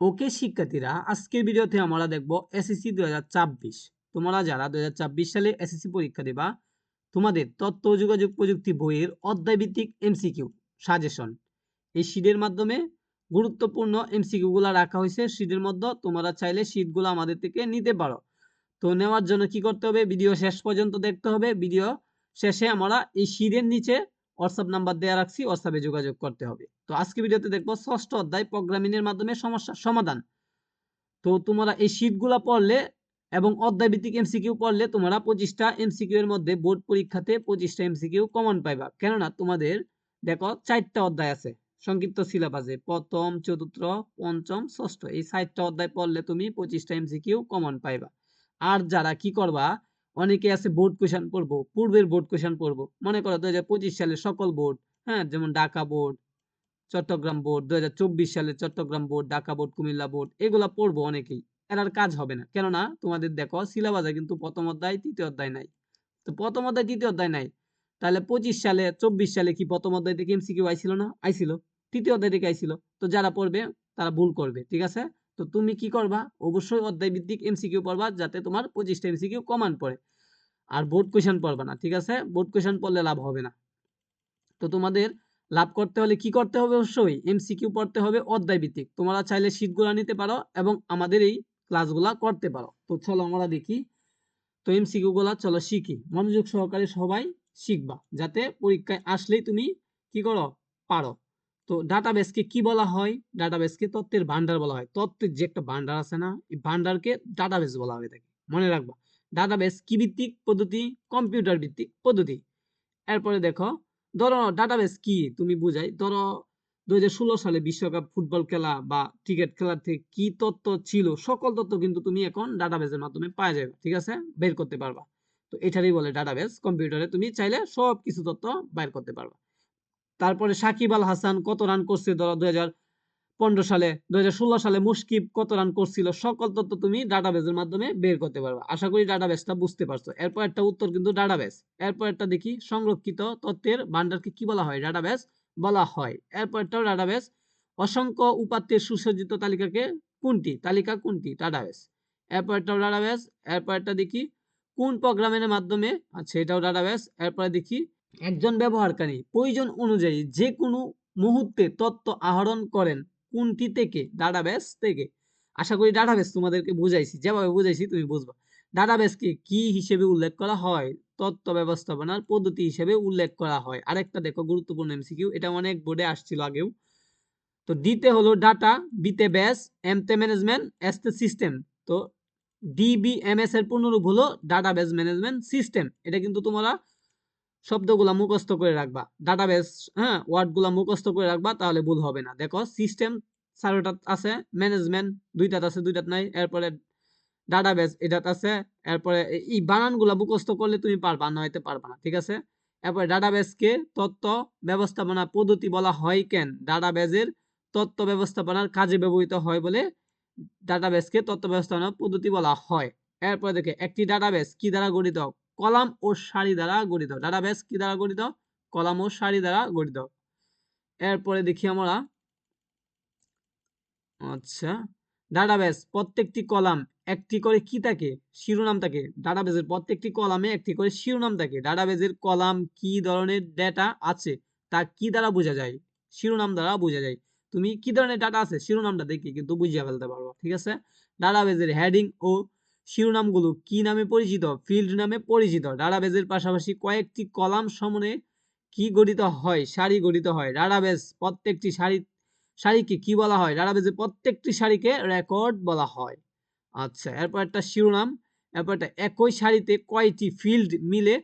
ওকে শিক্ষার্থীরা, আজকের ভিডিওতে আমরা দেখব এসএসসি 2024। তোমরা যারা 2024 সালে এসএসসি পরীক্ষা দেবা, তোমাদের তথ্য ও যোগাযোগ প্রযুক্তি বইয়ের অধ্যায়ভিত্তিক এমসিকিউ সাজেশন এই শীটের মাধ্যমে গুরুত্বপূর্ণ এমসিকিউ গুলা রাখা হয়েছে শীটের মধ্যে। তোমরা চাইলে শীটগুলো আমাদের থেকে নিতে পারো। তো নেওয়ার জন্য কি করতে হবে, ভিডিও শেষ পর্যন্ত দেখতে হবে। ভিডিও শেষে আমরা এই শীটের নিচে হোয়াটসঅ্যাপ নাম্বার দেওয়া রাখছি, হোয়াটসঅ্যাপে যোগাযোগ করতে হবে। তো আজকে ভিডিওতে দেখবো ষষ্ঠ অধ্যায় প্রোগ্রামিং এর মাধ্যমে সমস্যার সমাধান। তো তোমরা এই শীটগুলা পড়লে এবং অধ্যায় ভিত্তিক এমসিকিউ পড়লে তোমরা 25টা এমসিকিউ এর মধ্যে বোর্ড পরীক্ষাতে 25টা এমসিকিউ কমন পাইবা। কেননা তোমাদের দেখো 4টা অধ্যায় আছে সংক্ষিপ্ত সিলেবাসে, প্রথম, চতুর্থ, পঞ্চম, ষষ্ঠ, এই 4টা অধ্যায় পড়লে তুমি 25টা এমসিকিউ কমন পাইবা। আর যারা কি করবা, অনেকে আছে বোর্ড কোশ্চেন পড়বো, পূর্বের বোর্ড কোশ্চেন পড়বো, মনে করো 2025 সালের সকল বোর্ড, হ্যাঁ, যেমন ঢাকা বোর্ড, চট্টগ্রাম বোর্ড, 2024 সালে Chattogram board, Dhaka board, Comilla board, এগুলা পড়বো অনেকেই। এর কাজ হবে না, কেননা তোমাদের দেখো সিলেবাসে কিন্তু প্রথম অধ্যায় তৃতীয় অধ্যায় নাই। তো প্রথম অধ্যায় তৃতীয় অধ্যায় নাই, তাহলে 25 সালে 24 সালে কি প্রথম অধ্যায় থেকে এমসিকিউ আইছিল না? আইছিল, তৃতীয় অধ্যায় থেকে আইছিল। তো যারা পড়বে তারা ভুল করবে, ঠিক আছে? তো তুমি কি করবা, অবশ্যই অধ্যায় ভিত্তিক এমসিকিউ পড়বা, যাতে তোমার 25টা এমসিকিউ কমন পড়ে। আর বোর্ড কোশ্চেন পড়বা না, ঠিক আছে? বোর্ড কোশ্চেন পড়লে লাভ হবে না। তো তোমাদের লাভ করতে হলে কি করতে হবে, অবশ্যই এমসিকিউ পড়তে হবে অধ্যায় ভিত্তিক। তোমরা চাইলে শীটগুলো নিতে পারো এবং আমাদের এই ক্লাসগুলা করতে পারো। তো চলো আমরা দেখি। তো এমসিকিউ গুলা চলো শিখি, মনোযোগ সহকারে সবাই শিখবা, যাতে পরীক্ষায় আসলেই তুমি কি করো, পারো। তো ডাটাবেসকে কি বলা হয়? ডাটাবেসকে তথ্যের ভান্ডার বলা হয়। তথ্যের যে একটা ভান্ডার আছে না, এই ভান্ডারকে ডাটাবেস বলা হয়ে থাকে, মনে রাখবা। ডাটাবেস কি ভিত্তিক পদ্ধতি? কম্পিউটার ভিত্তিক পদ্ধতি। এরপরে দেখো, ধরো ডাটাবেস কি তুমি বুঝাই। ধরো 2016 সালে বিশ্বকাপ ফুটবল খেলা বা ক্রিকেট খেলার থেকে কি তথ্য ছিল, সকল তথ্য কিন্তু তুমি এখন ডাটাবেসের মাধ্যমে পাওয়া যাবে, ঠিক আছে? বের করতে পারবা। তো এটারই বলে ডাটাবেস। কম্পিউটারে তুমি চাইলে সব কিছু তথ্য বের করতে পারবা। তারপরে সাকিব আল হাসান কত রান করছে, ধরো 2015 সালে, 2016 সালে মুশকিব কত রান করছিল, সকল তথ্য তুমি ডাটাবেসের মাধ্যমে বের করতে পারবে। আশা করি ডাটাবেসটা বুঝতে পারছো। এরপর একটা উত্তর কিন্তু ডাটাবেস। এরপর একটা দেখি, সংরক্ষিত তথ্যের ভান্ডারকে কি বলা হয়? ডাটাবেস বলা হয়। এরপর একটা ডাটাবেস। অসংখ্য উপাত্তের সুসজ্জিত তালিকা কোনটি? ডাটাবেস। এরপর একটা ডাটাবেস। এরপর একটা দেখি, কোন প্রোগ্রামের মাধ্যমে, আচ্ছা এটাও ডাটাবেস। এরপরে দেখি, একজন ব্যবহারকারী প্রয়োজন অনুযায়ী যে কোনো মুহূর্তে তথ্য আহরণ করেন কোনটি থেকে? ডাটাবেস থেকে। আশা করি ডাটাবেস তোমাদেরকে বুঝাইছি, যেভাবে বুঝাইছি তুমি বুঝবা। ডাটাবেসকে কি হিসেবে উল্লেখ করা হয়? তথ্য ব্যবস্থাপনার পদ্ধতি হিসেবে উল্লেখ করা হয়। আরেকটা দেখো গুরুত্বপূর্ণ এমসিকিউ, এটা অনেক বোর্ডে আসছিল আগেও। তো ডিতে হলো ডাটা, বিতে বেস, এমতে ম্যানেজমেন্ট, এসতে সিস্টেম। তো ডিবিএমএস এর পূর্ণরূপ হলো ডাটাবেস ম্যানেজমেন্ট সিস্টেম। এটা কিন্তু তোমরা শব্দগুলা মুখস্থ করে রাখবা, ডাটাবেস, হ্যাঁ, ওয়ার্ডগুলা মুখস্থ করে রাখবা, তাহলে ভুল হবে না। দেখো সিস্টেম 4টাত আছে, ম্যানেজমেন্ট 2টাত আছে, 2টাত নাই। এরপরে ডাটাবেস এটাত আছে। এরপরে এই বানানগুলা মুখস্থ করলে তুমি পারবা, নয়তো পারবা না, ঠিক আছে? এরপরে ডাটাবেসকে তথ্য ব্যবস্থাপনা পদ্ধতি বলা হয় কেন? ডাটাবেসের তথ্য ব্যবস্থাপনার কাজে ব্যবহৃত হয় বলে ডাটাবেসকে তথ্য ব্যবস্থাপনা পদ্ধতি বলা হয়। এরপরে দেখে, একটি ডাটাবেস কি দ্বারা গঠিত? কলাম ও সারি দ্বারা গঠিত। ডাটাবেস কি দ্বারা গঠিত? কলাম ও সারি দ্বারা গঠিত। এরপরে দেখি আমরা, আচ্ছা, ডাটাবেস প্রত্যেকটি কলাম একটি করে কি থাকে? শিরোনাম থাকে। ডাটাবেসের প্রত্যেকটি কলামে একটি করে শিরোনাম থাকে। ডাটাবেসের কলাম কি ধরনের ডেটা আছে তা কি দ্বারা বোঝা যায়? শিরোনাম দ্বারা বোঝা যায়। তুমি কি ধরনের ডাটা আছে শিরোনামটা দেখে কিন্তু বুঝিয়ে ফেলতে পারবো, ঠিক আছে? ডাটাবেসের হেডিং ও শিরোনামগুলো কি নামে পরিচিত? ফিল্ড নামে পরিচিত। ডাটাবেসের পাশাপাশি কয়েকটি কলাম সমন্বয়ে কি গঠিত হয়? সারি গঠিত হয়। ডাটাবেস প্রত্যেকটি সারিকে কি বলা হয়? ডাটাবেসের প্রত্যেকটি সারিকে রেকর্ড বলা হয়। আচ্ছা, এরপর একটা শিরোনাম। এরপর একটা, একই সারিতে কয়টি ফিল্ড মিলে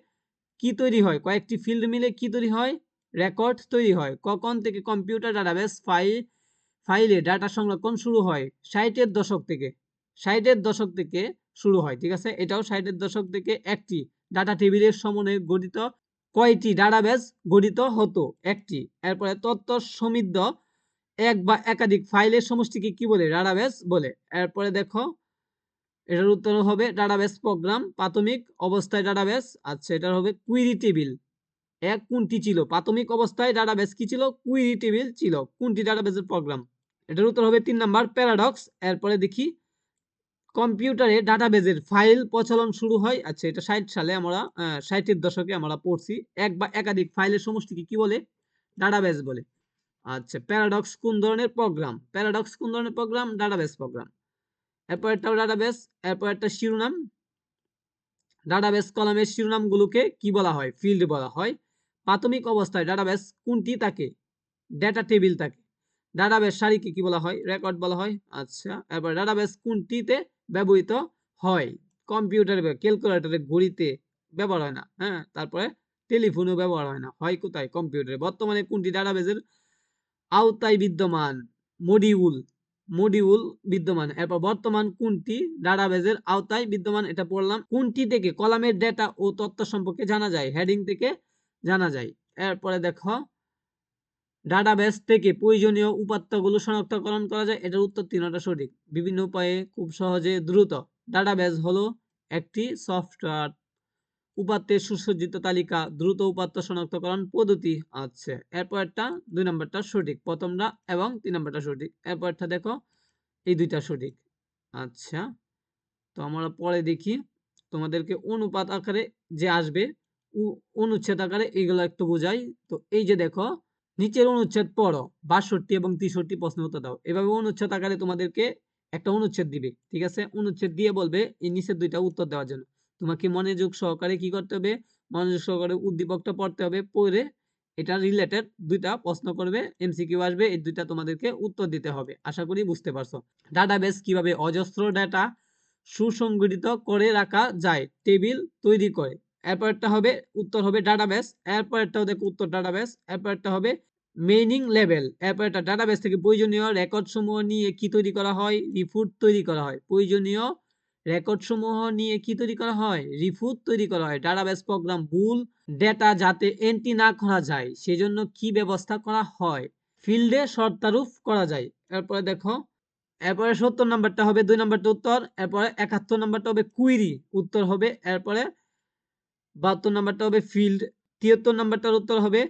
কি তৈরি হয়? কয়েকটি ফিল্ড মিলে কি তৈরি হয়? রেকর্ড তৈরি হয়। কখন থেকে কম্পিউটার ডাটাবেস ফাইলে ডাটা সংরক্ষণ শুরু হয়? 60-এর দশক থেকে। 60-এর দশক থেকে শুরু হয়, ঠিক আছে? এটাও 60-এর দশক থেকে। একটি ডাটা টেবিলের সমন্বয়ে গঠিত কয়টি ডাটাবেস গঠিত হতো? একটি। এরপরে তথ্য সমৃদ্ধ এক বা একাধিক ফাইলের সমষ্টিকে কি বলে? ডাটাবেস বলে। এরপরে দেখো, এটার উত্তর হবে ডাটাবেস প্রোগ্রাম। প্রাথমিক অবস্থায় ডাটাবেস, আচ্ছা এটার হবে কুইরি টেবিল। কোনটি ছিল প্রাথমিক অবস্থায়? ডাটাবেস কি ছিল? কুইরি টেবিল ছিল। কোনটি ডাটাবেসের প্রোগ্রাম? এটার উত্তর হবে 3 নাম্বার প্যারাডক্স। এরপরে দেখি কম্পিউটারে ডাটাবেজের ফাইল প্রচলন শুরু হয়, আচ্ছা এটা 60 সালে আমরা 60 এর দশকে আমরা পড়ছি। এক বা একাধিক ফাইলের সমষ্টিকে কি বলে? ডাটাবেজ বলে। আচ্ছা প্যারাডক্স কোন ধরনের প্রোগ্রাম? প্যারাডক্স কোন ধরনের প্রোগ্রাম? Database programme. এরপর একটা ডাটাবেজ, এরপর একটা শিরোনাম। ডাটাবেজ কলামের শিরোনামগুলোকে কি বলা হয়? ফিল্ড বলা হয়। প্রাথমিক অবস্থায় ডাটাবেজ কোনটি থাকে? ডেটা টেবিল থাকে। ডাটাবেজ সারিকে কি বলা হয়? রেকর্ড বলা হয়। আচ্ছা এরপর ডাটাবেজ কোনটিতে ব্যবহৃত হয়? কম্পিউটারে, ক্যালকুলেটরে, ঘড়িতে ব্যবহার হয় না। হ্যাঁ, তারপরে টেলিফোনেও ব্যবহার হয় না, হয় কোথায়? কম্পিউটারে। বর্তমানে কোনটি ডাটাবেজের আওতায় বিদ্যমান? মডিউল, মডিউল বিদ্যমান। এরপর বর্তমান কোনটি ডাটাবেজের আওতায় বিদ্যমান? এটা পড়লাম। কোনটি থেকে কলামের ডেটা ও তথ্য সম্পর্কে জানা যায়? হেডিং থেকে জানা যায়। এরপরে দেখো ডাটাবেস থেকে প্রয়োজনীয় উপাত্তগুলো শনাক্তকরণ করা যায়। এটার উত্তর 3টা সঠিক। বিভিন্ন উপায়ে খুব সহজে দ্রুত। ডাটাবেস হলো একটি সফটওয়্যার উপাত্তের সুসজ্জিত তালিকা, দ্রুত উপাত্ত শনাক্তকরণ পদ্ধতি। আচ্ছা এরপর একটা 2 নম্বরটা সঠিক, প্রথমটা এবং 3 নম্বরটা সঠিক। এরপরটা দেখো এই দুইটা সঠিক। আচ্ছা তো আমরা পরে দেখি তোমাদেরকে অনুপাত আকারে যে আসবে, অনুচ্ছেদ আকারে এগুলো একটু বোঝাই। তো এই যে দেখো নিচের অনুচ্ছেদ পড়ো, 62 এবং 63 প্রশ্ন উত্তর দাও। এভাবে অনুচ্ছেদ আকারে তোমাদেরকে একটা অনুচ্ছেদ দিবে, ঠিক আছে? অনুচ্ছেদ দিয়ে বলবে এই নিচের দুইটা উত্তর দেওয়ার জন্য। তোমাকে মনোযোগ সহকারে কি করতে হবে? মনোযোগ সহকারে উদ্দীপকটা পড়তে হবে, পড়ে এটা রিলেটেড দুইটা প্রশ্ন করবে, এমসিকিউ আসবে, এই দুইটা তোমাদেরকে উত্তর দিতে হবে। আশা করি বুঝতে পারছো। ডাটাবেস কিভাবে অজস্র ডেটা সুসংগঠিত করে রাখা যায়? টেবিল তৈরি করে। এরপরটা হবে উত্তর হবে ডাটাবেস। এরপরটাও দেখো উত্তর ডাটাবেস। এরপরটা হবে মেইনিং লেভেল। এরপরটা ডাটাবেস থেকে প্রয়োজনীয় রেকর্ড সমূহ নিয়ে কি তৈরি করা হয়? রিপোর্ট তৈরি করা হয়। প্রয়োজনীয় রেকর্ড সমূহ নিয়ে কি তৈরি করা হয়? রিপোর্ট তৈরি করা হয়। ডাটাবেস প্রোগ্রাম ভুল ডেটা যাতে এন্ট্রি না করা যায় সেজন্য কি ব্যবস্থা করা হয়? ফিল্ডে শর্তারোপ করা যায়। এরপরে দেখো এরপরে 70 নাম্বারটা হবে 2 নাম্বারটা উত্তর। এরপরে 71 নাম্বারটা হবে কুইরি, উত্তর হবে। এরপরে 72 নাম্বারটা হবে ফিল্ড। 73 নাম্বারটার উত্তর হবে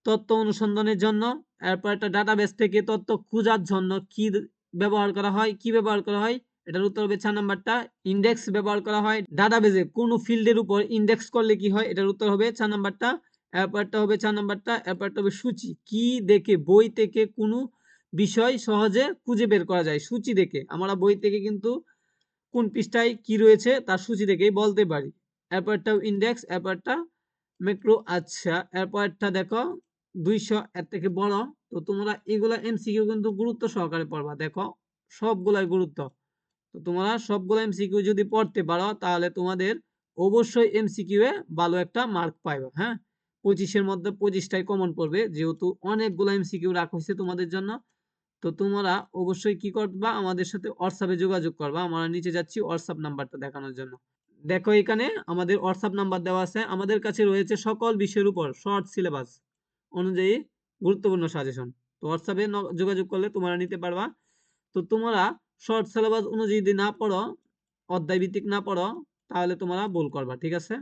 তথ্য অনুসন্ধানের জন্য। এরপর একটা ডাটাবেস থেকে তথ্য খোঁজার জন্য কি ব্যবহার করা হয়? কি ব্যবহার করা হয়? এটার উত্তর হবে 4 নাম্বারটা ইন্ডেক্স ব্যবহার করা হয়। ডাটাবেসে কোন ফিল্ডের উপর ইন্ডেক্স করলে কি হয়? এটার উত্তর হবে 4 নাম্বারটা। এরপরটা হবে 4 নাম্বারটা। এরপরটা হবে সূচি। কি দেখে বই থেকে কোনো বিষয় সহজে খুঁজে বের করা যায়? সূচি দেখে। আমরা বই থেকে কিন্তু কোন পৃষ্ঠায় কি রয়েছে তার সূচি দেখেই বলতে পারি। এরপরটা ইন্ডেক্স, এরপরটা ম্যাক্রো। আচ্ছা এরপরটা দেখো 200 এর থেকে বড়। তো তোমরা এগুলা এমসিকিউ কিন্তু গুরুত্ব সহকারে পড়বা। দেখো সবগুলাই গুরুত্ব। তো তোমরা সবগুলো এমসিকিউ যদি পড়তে পারো তাহলে তোমাদের অবশ্যই এমসিকিউ এ ভালো একটা মার্ক পাইবে। হ্যাঁ, 25-এর মধ্যে 25টাই কমন পড়বে, যেহেতু অনেকগুলো এমসিকিউ রাখা হয়েছে তোমাদের জন্য। তো তোমরা অবশ্যই কি করবা? আমাদের সাথে হোয়াটসঅ্যাপে যোগাযোগ করবা। আমরা নিচে যাচ্ছি হোয়াটসঅ্যাপ নাম্বারটা দেখানোর জন্য। দেখো এখানে আমাদের হোয়াটসঅ্যাপ নাম্বার দেওয়া আছে। আমাদের কাছে রয়েছে সকল বিষয়ের উপর শর্ট সিলেবাস অনুযায়ী গুরুত্বপূর্ণ সাজেশন। তো হোয়াটসঅ্যাপে যোগাযোগ করলে তোমরা নিতে পারবা। তো তোমরা শর্ট সিলেবাস অনুযায়ী যদি না পড়ো, অধ্যায় ভিত্তিক না পড়ো, তাহলে তোমরা ভুল করবা, ঠিক আছে?